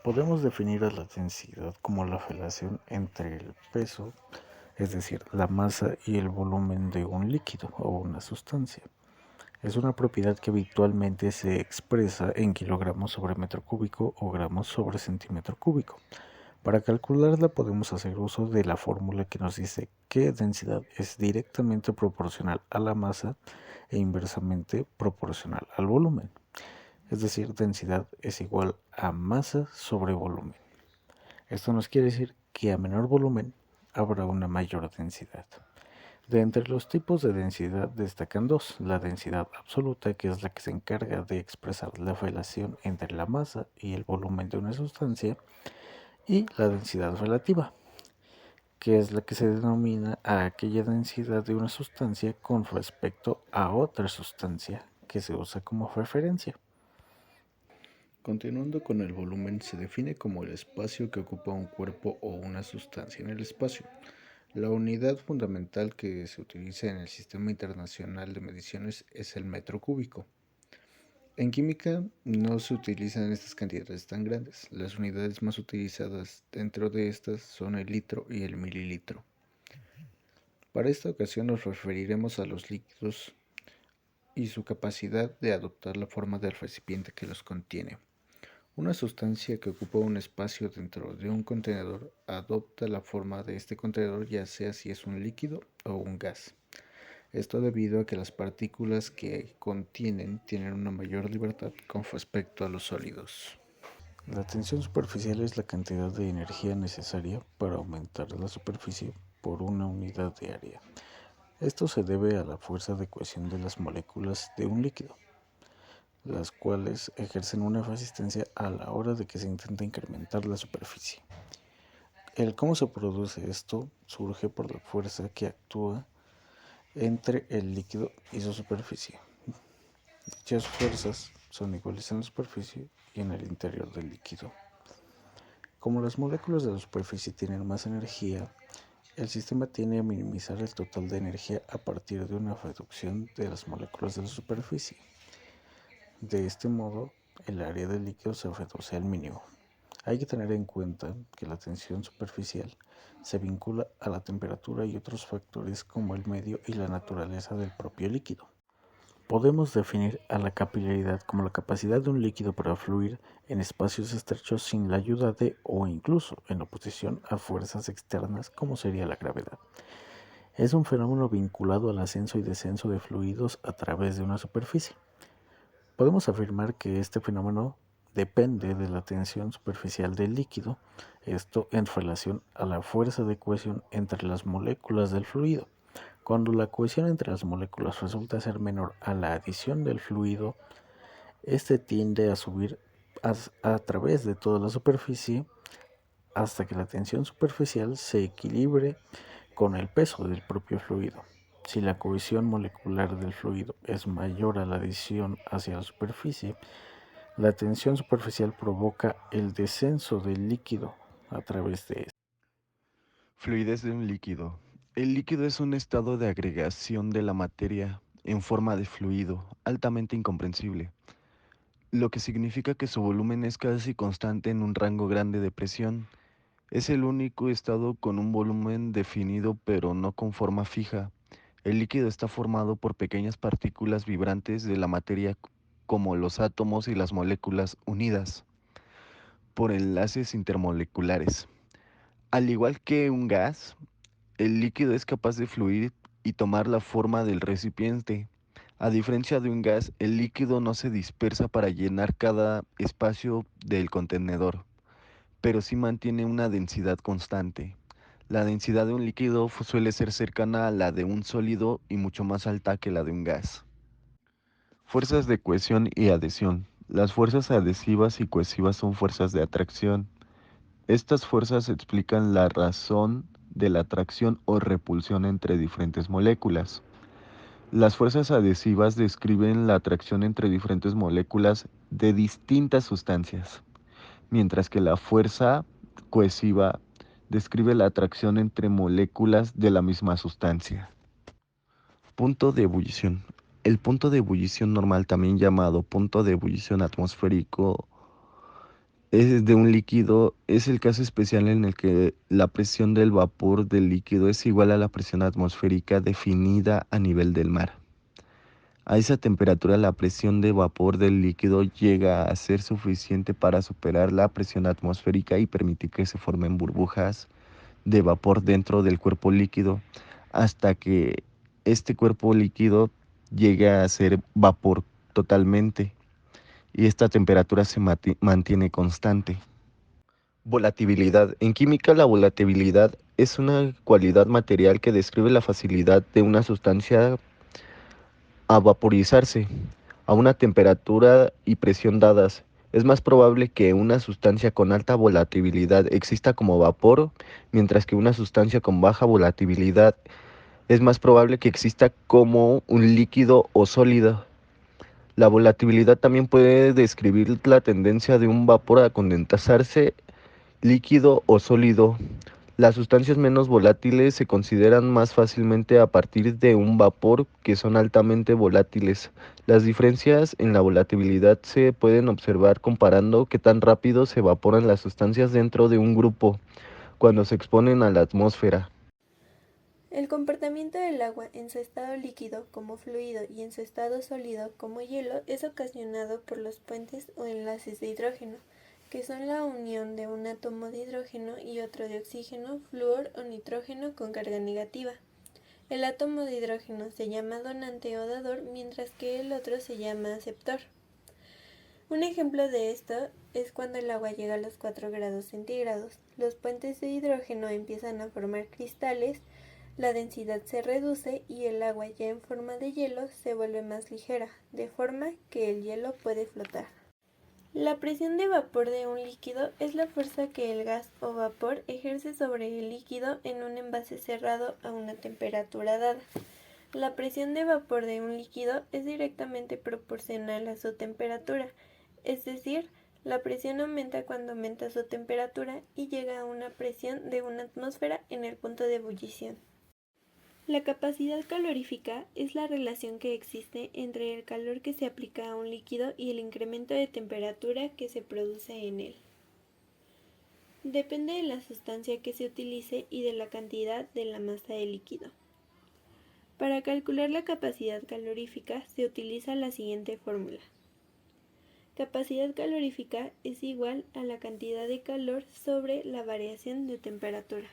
Podemos definir a la densidad como la relación entre el peso, es decir, la masa y el volumen de un líquido o una sustancia. Es una propiedad que habitualmente se expresa en kilogramos sobre metro cúbico o gramos sobre centímetro cúbico. Para calcularla podemos hacer uso de la fórmula que nos dice que densidad es directamente proporcional a la masa e inversamente proporcional al volumen. Es decir, densidad es igual a masa sobre volumen. Esto nos quiere decir que a menor volumen habrá una mayor densidad. De entre los tipos de densidad destacan dos: la densidad absoluta, que es la que se encarga de expresar la relación entre la masa y el volumen de una sustancia, y la densidad relativa, que es la que se denomina a aquella densidad de una sustancia con respecto a otra sustancia que se usa como referencia. Continuando con el volumen, se define como el espacio que ocupa un cuerpo o una sustancia en el espacio. La unidad fundamental que se utiliza en el Sistema Internacional de Mediciones es el metro cúbico. En química no se utilizan estas cantidades tan grandes. Las unidades más utilizadas dentro de estas son el litro y el mililitro. Para esta ocasión nos referiremos a los líquidos y su capacidad de adoptar la forma del recipiente que los contiene. Una sustancia que ocupa un espacio dentro de un contenedor adopta la forma de este contenedor, ya sea si es un líquido o un gas. Esto debido a que las partículas que contienen tienen una mayor libertad con respecto a los sólidos. La tensión superficial es la cantidad de energía necesaria para aumentar la superficie por una unidad de área. Esto se debe a la fuerza de cohesión de las moléculas de un líquido, las cuales ejercen una resistencia a la hora de que se intenta incrementar la superficie. El cómo se produce esto surge por la fuerza que actúa entre el líquido y su superficie. Dichas fuerzas son iguales en la superficie y en el interior del líquido. Como las moléculas de la superficie tienen más energía, el sistema tiende a minimizar el total de energía a partir de una reducción de las moléculas de la superficie. De este modo, el área del líquido se reduce al mínimo. Hay que tener en cuenta que la tensión superficial se vincula a la temperatura y otros factores como el medio y la naturaleza del propio líquido. Podemos definir a la capilaridad como la capacidad de un líquido para fluir en espacios estrechos sin la ayuda de o incluso en oposición a fuerzas externas como sería la gravedad. Es un fenómeno vinculado al ascenso y descenso de fluidos a través de una superficie. Podemos afirmar que este fenómeno depende de la tensión superficial del líquido, esto en relación a la fuerza de cohesión entre las moléculas del fluido. Cuando la cohesión entre las moléculas resulta ser menor a la adición del fluido, este tiende a subir a través de toda la superficie hasta que la tensión superficial se equilibre con el peso del propio fluido. Si la cohesión molecular del fluido es mayor a la adición hacia la superficie, la tensión superficial provoca el descenso del líquido a través de este. Fluidez de un líquido. El líquido es un estado de agregación de la materia en forma de fluido, altamente incomprensible, lo que significa que su volumen es casi constante en un rango grande de presión. Es el único estado con un volumen definido pero no con forma fija. El líquido está formado por pequeñas partículas vibrantes de la materia como los átomos y las moléculas unidas por enlaces intermoleculares. Al igual que un gas, el líquido es capaz de fluir y tomar la forma del recipiente. A diferencia de un gas, el líquido no se dispersa para llenar cada espacio del contenedor, pero sí mantiene una densidad constante. La densidad de un líquido suele ser cercana a la de un sólido y mucho más alta que la de un gas. Fuerzas de cohesión y adhesión. Las fuerzas adhesivas y cohesivas son fuerzas de atracción. Estas fuerzas explican la razón de la atracción o repulsión entre diferentes moléculas. Las fuerzas adhesivas describen la atracción entre diferentes moléculas de distintas sustancias, mientras que la fuerza cohesiva describe la atracción entre moléculas de la misma sustancia. Punto de ebullición. El punto de ebullición normal, también llamado punto de ebullición atmosférico, es de un líquido es el caso especial en el que la presión del vapor del líquido es igual a la presión atmosférica definida a nivel del mar. A esa temperatura la presión de vapor del líquido llega a ser suficiente para superar la presión atmosférica y permitir que se formen burbujas de vapor dentro del cuerpo líquido hasta que este cuerpo líquido llegue a ser vapor totalmente y esta temperatura se mantiene constante. Volatilidad. En química, la volatilidad es una cualidad material que describe la facilidad de una sustancia a vaporizarse a una temperatura y presión dadas. Es más probable que una sustancia con alta volatilidad exista como vapor, mientras que una sustancia con baja volatilidad es más probable que exista como un líquido o sólido. La volatilidad también puede describir la tendencia de un vapor a condensarse, líquido o sólido. Las sustancias menos volátiles se consideran más fácilmente a partir de un vapor que son altamente volátiles. Las diferencias en la volatilidad se pueden observar comparando qué tan rápido se evaporan las sustancias dentro de un grupo cuando se exponen a la atmósfera. El comportamiento del agua en su estado líquido como fluido y en su estado sólido como hielo es ocasionado por los puentes o enlaces de hidrógeno, que son la unión de un átomo de hidrógeno y otro de oxígeno, flúor o nitrógeno con carga negativa. El átomo de hidrógeno se llama donante o dador, mientras que el otro se llama aceptor. Un ejemplo de esto es cuando el agua llega a los 4 grados centígrados. Los puentes de hidrógeno empiezan a formar cristales, la densidad se reduce y el agua ya en forma de hielo se vuelve más ligera, de forma que el hielo puede flotar. La presión de vapor de un líquido es la fuerza que el gas o vapor ejerce sobre el líquido en un envase cerrado a una temperatura dada. La presión de vapor de un líquido es directamente proporcional a su temperatura, es decir, la presión aumenta cuando aumenta su temperatura y llega a una presión de una atmósfera en el punto de ebullición. La capacidad calorífica es la relación que existe entre el calor que se aplica a un líquido y el incremento de temperatura que se produce en él. Depende de la sustancia que se utilice y de la cantidad de la masa del líquido. Para calcular la capacidad calorífica se utiliza la siguiente fórmula. Capacidad calorífica es igual a la cantidad de calor sobre la variación de temperatura.